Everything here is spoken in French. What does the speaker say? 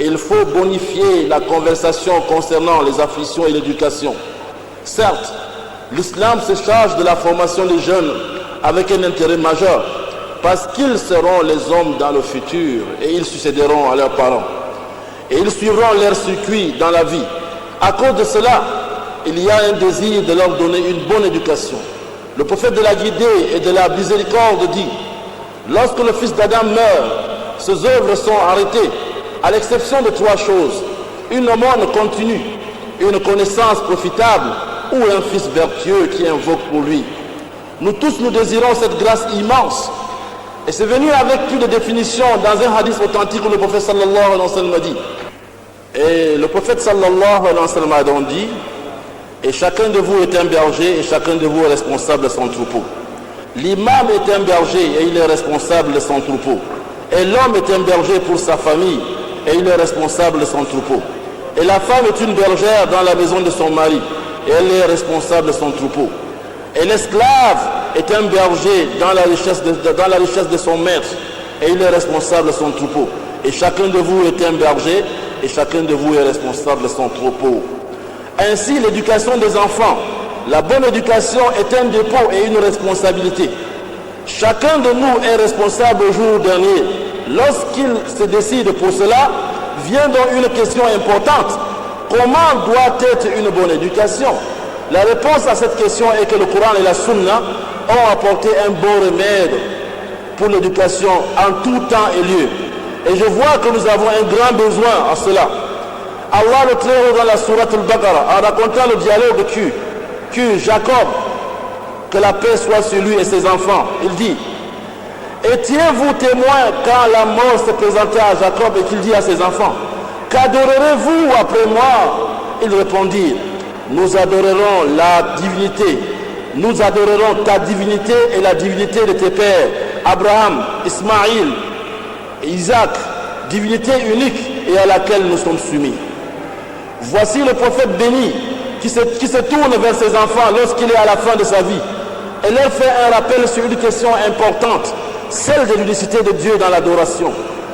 il faut bonifier la conversation concernant les afflictions et l'éducation. Certes, l'islam se charge de la formation des jeunes avec un intérêt majeur, parce qu'ils seront les hommes dans le futur et ils succéderont à leurs parents. Et ils suivront leur circuit dans la vie. À cause de cela, il y a un désir de leur donner une bonne éducation. Le prophète de la guidée et de la miséricorde dit: lorsque le fils d'Adam meurt, ses œuvres sont arrêtées, à l'exception de 3 choses: une aumône continue, une connaissance profitable ou un fils vertueux qui invoque pour lui. Nous tous, nous désirons cette grâce immense. Et c'est venu avec plus de définitions dans un hadith authentique où le prophète sallallahu alayhi wa sallam a dit. Et le prophète sallallahu alayhi wa sallam a donc dit: et chacun de vous est un berger et chacun de vous est responsable de son troupeau. L'imam est un berger et il est responsable de son troupeau. Et l'homme est un berger pour sa famille et il est responsable de son troupeau. Et la femme est une bergère dans la maison de son mari et elle est responsable de son troupeau. Et l'esclave est un berger dans la richesse de son maître et il est responsable de son troupeau. Et chacun de vous est un berger et chacun de vous est responsable de son troupeau. Ainsi, l'éducation des enfants, la bonne éducation est un dépôt et une responsabilité. Chacun de nous est responsable au jour dernier. Lorsqu'il se décide pour cela, vient donc une question importante. Comment doit être une bonne éducation? La réponse à cette question est que le Coran et la Sunna ont apporté un bon remède pour l'éducation en tout temps et lieu. Et je vois que nous avons un grand besoin à cela. Allah le Très-Haut dans la sourate Al-Baqarah, en racontant le dialogue que Jacob, que la paix soit sur lui et ses enfants, il dit: étiez-vous témoin quand la mort se présentait à Jacob et qu'il dit à ses enfants: qu'adorerez-vous après moi? Ils répondirent: nous adorerons la divinité, nous adorerons ta divinité et la divinité de tes pères, Abraham, Ismaïl et Isaac, divinité unique et à laquelle nous sommes soumis. Voici le prophète béni qui se tourne vers ses enfants lorsqu'il est à la fin de sa vie et leur fait un rappel sur une question importante, celle de l'unicité de Dieu dans l'adoration.